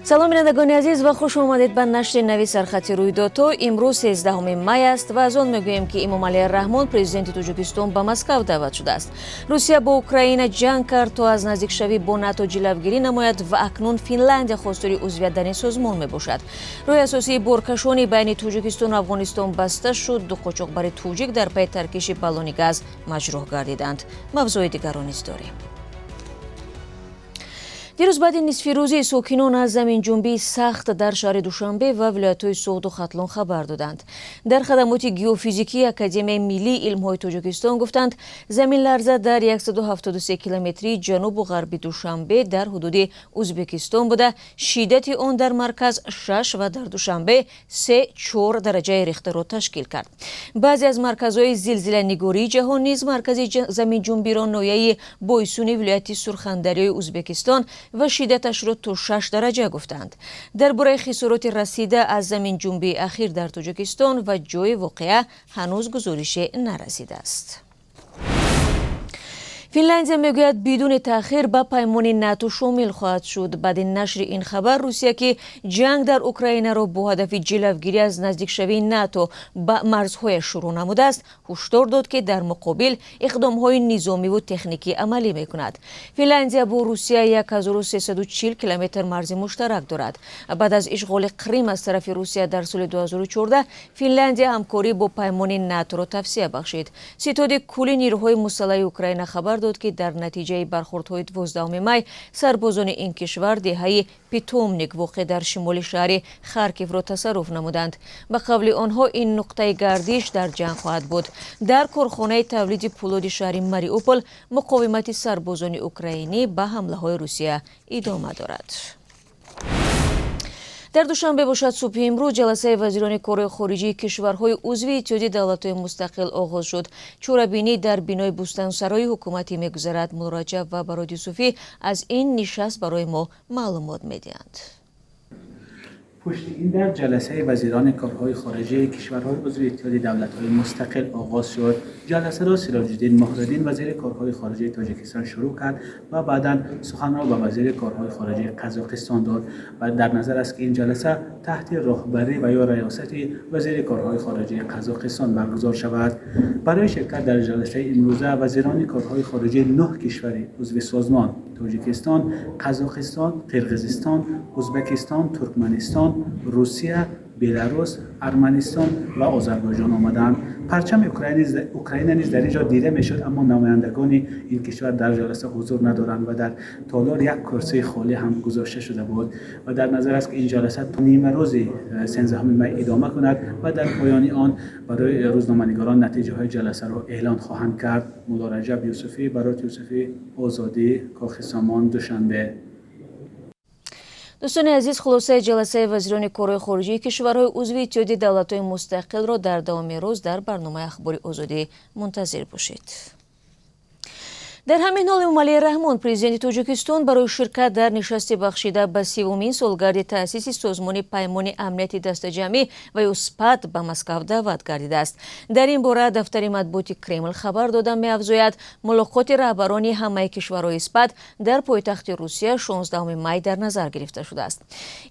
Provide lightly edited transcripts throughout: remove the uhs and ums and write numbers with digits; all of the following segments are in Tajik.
салом бинандагони азиз ва хуш омадед ба нашри нави сархати рӯйдодҳо. имрӯз 13 май аст ва аз он мегӯем ки Эмомалӣ Раҳмон президенти Тоҷикистон ба Москав даъват шудааст. Русия бо Украина ҷанг кард то аз наздикшавӣ бо НАТО ҷилавгирӣ намояд ва акнун Финляндия хостори узвият дар ин созмон мебошад. рӯи асосии боркашони байни Тоҷикистону Афғонистон баста шуд. Ду қочоқбари тоҷик дар пайи таркиши баллони газ маҷрӯҳ гардиданд. мавзӯи дигарро низ дорем. дирӯз баъди нисфирӯзии сокинон аз заминҷунбии сахт дар шаҳри Душанбе ва вилоятҳои Суғду Хатлон хабар доданд. Дар хадамоти геофизикии Академияи миллии илмҳои Тоҷикистон гуфтанд, заминларза дар 173 километрии ҷанубу ғарби Душанбе дар ҳудуди Ӯзбекистон буда, шиддати он дар марказ 6 ва дар Душанбе 3-4 дараҷаи Рихтерро ташкил кард. баъзе аз марказҳои зилзиlanигории ҷаҳон низ маркази заминҷунбиро ноҳияи Бойсуни вилояти Сурхандарёи Ӯзбекистон ва шиддаташро то 6 дараҷа гуфтанд. дар бораи хисороти расида аз заминҷунбии ахир дар Тоҷикистон ва ҷои воқеа ҳанӯз гузорише нарасидааст. Финляндия мегӯяд бидуни таъхир ба паймони НАТО шомил хоҳад шуд. баъди нашри ин хабар Русия ки ҷанг дар Украинаро бо ҳадафи ҷилавгирӣ аз наздикшавии НАТО ба марзҳояш шурӯъ намудааст, ҳушдор дод ки дар муқобил иқдомҳои низомиву техникӣ амалӣ мекунад. Финляндия бо Русия 1340 километр марзи муштарак дорад. баъд аз ишғоли Крим аз тарафи Русия дар соли 2014, Финляндия ҳамкорӣ бо паймони НАТОро тавсия бахшид. Ситоди кулли нирӯҳои мусаллаҳи Украина хабар дод ки дар натиҷаи бархурдҳои 12 май сарбозони ин кишвар деҳаи Питомник воқеъ дар шимоли шаҳри Харкивро тасарруф намуданд. ба қавли онҳо ин нуқтаи гардиш дар ҷанг хоҳад буд. дар корхонаи тавлиди пулоди шаҳри Мариупол муқовимати сарбозони украинӣ ба ҳамлаҳои Русия идома дорад. дар Душанбе бошад субҳи имрӯз ҷаласаи вазирони корҳои хориҷии кишварҳои узви Иттиҳоди давлатҳои мустақил оғоз шуд. чорабинӣ дар бинои Бустансарои ҳукуматӣ мегузарад. Муллораҷаб ва Бароди Юсуфӣ аз ин нишаст барои мо маълумот медиҳанд. پشت این در جلسه وزیران کارهای خارجه کشورهای عضو اتحاد دولت‌های مستقل آغاز شد. جلسه را سراج الدین مهرالدین وزیر کارهای خارجه تاجیکستان شروع کرد و بعدا سخن را به وزیر کارهای خارجه قزاقستان داد و در نظر است که این جلسه تحت راهبری و یا ریاست وزیر کارهای خارجه قزاقستان برگزار شود. برای شرکت در جلسه امروزه وزیران کارهای خارجه 9 کشور عضو سازمان تاجیکستان، قزاقستان، قرقیزستان، ازبکستان، ترکمنستان، روسیه، بلاروس، ارمنستان و آذربایجان آمدند. پرچم اوکراین نیز در اینجا دیده میشد، اما نمایندگان این کشور در جلسه حضور ندارند و در تالار یک کرسی خالی هم گذاشته شده بود و در نظر است که این جلسه تا نیمه روز 13 مای ادامه کند و در پایان آن برای روزنامه‌نگاران نتیجه های جلسه را اعلان خواهند کرد. مولارجب یوسفی، برات یوسفی، آزادی، کاخ سامان، دوشنبه. дӯстони азиз, хулосаи ҷаласаи вазирони корҳои хориҷии кишварҳои узви Иттиҳоди давлатҳои мустақилро дар давоми рӯз дар барномаи Ахбори Озодӣ мунтазир бошед. дар ҳамин ҳол Эмомалӣ Раҳмон президенти Тоҷикистон барои ширкат дар нишасти бахшида ба 30-умин солгарди таъсиси созмони паймони амнияти дастаҷамъӣ ва ё СПАД ба Москав даъват гардидааст. дар ин бора дафтари матбуоти Кремл хабар дода меафзояд, мулоқоти раҳбарони ҳамаи кишварҳои СПАД дар пойтахти Русия 16 май дар назар гирифта шудааст.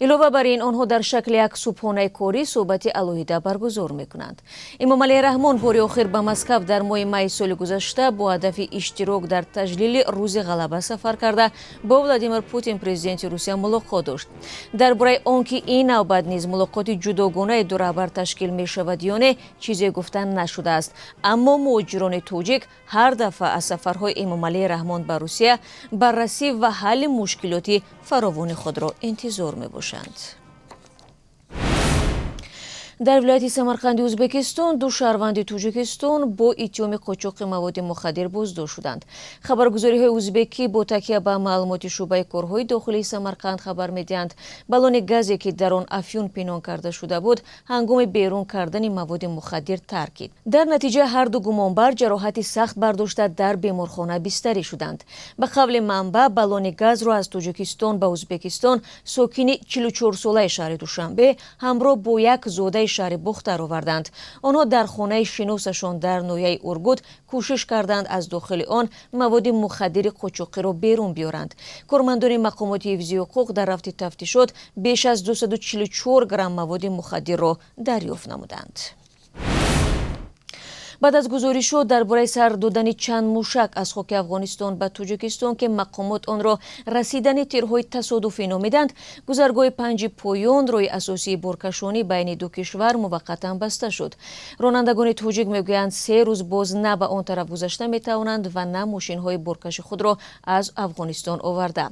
илова бар ин, онҳо дар шакли як субҳонаи корӣ суҳбати алоҳида баргузор мекунанд. Эмомалӣ Раҳмон бори охир ба Москав дар моҳи майи соли гузашта бо ҳадафи иштирок дар таҷлили рӯзи ғалаба сафар карда бо Владимир Путин президенти Русия мулоқот дошт. дар бораи он ки ин навбат низ мулоқоти ҷудогонаи ду раҳбар ташкил мешавад ё не, чизе гуфта нашудааст, аммо муҳоҷирони тоҷик ҳар дафъа аз сафарҳои Эмомалӣ Раҳмон ба Русия баррасӣ ва ҳалли мушкилоти фаровони худро интизор мебошанд. дар вилояти Самарқанди Ӯзбекистон ду шаҳрванди Тоҷикистон бо иттиҳоми қочоқи маводи мухаддир боздошт шуданд. Хабаргузориҳои ӯзбекӣ бо такя ба маълумоти шӯъбаи корҳои дохилии Самарқанд хабар медиҳанд, баллони газе ки дар он афюн пинҳон карда шуда буд, ҳангоми берун кардани маводи мухаддир таркид. дар натиҷа ҳар ду гумонбар ҷароҳати сахт бардошта дар беморхона бистарӣ шуданд. ба қавли манбаъ, баллони газро аз Тоҷикистон ба Ӯзбекистон сокини 44-солаи шаҳри Душанбе ҳамроҳ бо як зодаи حوزه شهر بختر آوردند. آنها در خانه شناسشان در نویه اورگوت کوشش کردند از داخل آن مواد مخدر قاچاقی را بیرون بیارند. کارمندان مقامات حفظی حقوق در رفت تفتیشات بیش از 244 گرم مواد مخدر را دریافت نمودند. بعد از گزارش‌ها درباره سر دادن چند موشک از خاک افغانستان به تاجیکستان که مقامات آن را رسیدن تیرهای تصادفی نامیدند، گذرگاه 5 پایان روی اساسی بارکشانی بین دو کشور موقتا بسته شد. رانندگان تاجیک میگویند 3 روز باز نه به آن طرف گذشته میتوانند و نه ماشین‌های بارکش خود را از افغانستان آورده.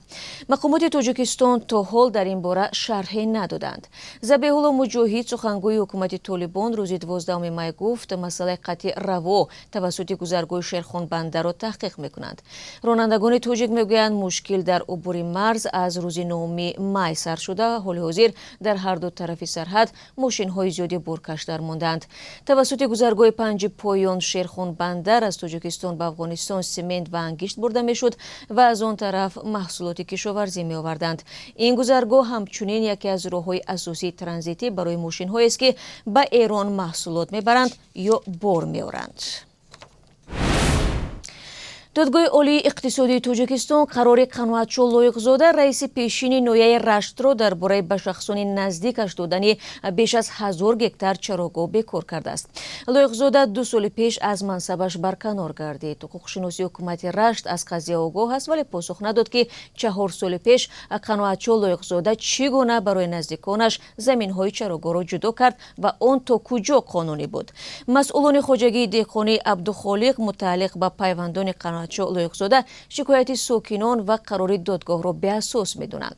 مقامات تاجیکستان تا حال در این باره شرحی ندادند. ذبیح الله مجاهد سخنگوی حکومت طالبان روز 12 می گفت مسئله قطعی روا توسط گذرگاه شیرخان بندر را تحقیق میکنند. رانندگان تاجیک میگویند مشکل در عبور مرز از روز 9 می سر شده. حال حاضر در هر دو طرف سرحد ماشین های زیادی بارکش در ماندند. توسط گذرگاه 5 پایان شیرخان بندر از تاجیکستان به افغانستان سمنت و انگشت برده میشد و از آن طرف محصولات کشاورزی می آوردند. این گذرگاه همچنین یکی از راههای اساسی ترانزیتی برای ماشین هایی است که به ایران محصولات میبرند یا بار میآورند. دادگاه عالی اقتصادی تاجیکستان قرار قنواتچو لایق‌زاده رئیس پیشین نویه رشت را درباره به شخصان نزدیکش دادن بیش از 1000 گکتار چراگاه بکار کرده است. لایق‌زاده 2 سال پیش از منصبش برکنار گردید. حقوق‌شناسی حکومت رشت از قضیه آگاه است ولی پاسخ نداد که 4 سال پیش قنواتچو لایق‌زاده چگونه برای نزدیکانش زمین‌های چراگاه را جدا کرد و آن تا کجا قانونی بود. مسئولان خواجگی دهقانی عبدالخالق متعلق به پیوندان قنواتچو لایق‌زاده شکایت ساکنان و قرار دادگاه را بی‌اساس می‌دانند.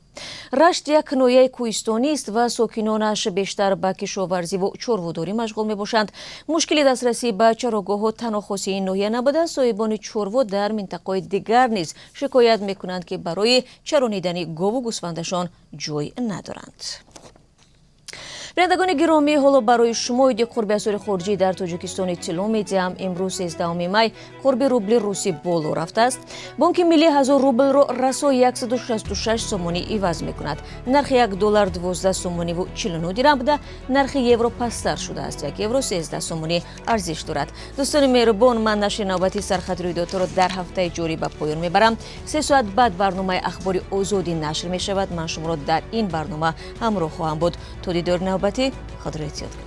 رشت یک نویه کوهستانی است و ساکنانش بیشتر به کشاورزی و چروه‌داری مشغول می‌باشند. مشکل دسترسی به چراگاه‌ها تنها خاصی این نویه نبوده. صاحبان چروا در منطقه‌های دیگر نیز شکایت می‌کنند که برای چرانیدن گاو و گوسفندشان جای ندارند. بینندگان گرامی، حالا برای شما ایده قرب اسعار خارجی در تاجیکستان اطلاع می‌دهم. امروز 13 می قرب روبل روسی بالا رفته است. بانک ملی 1000 روبل را رسای 166 سومانی عوض می‌کند. نرخ $1 12 سومانی و 49 درهم بوده. نرخ یورو پستر شده است. 1 یورو 13 سومانی ارزش دارد. دوستان مهربان، من نشر نوبتی سرخط رویداد را در هفته جاری به پایان میبرم. 3 ساعت بعد برنامه اخبار آزادی نشر می‌شود. من شما را در این برنامه همراه خواهم بود. تا دیدار نوبتی خود را احتیاط کنید.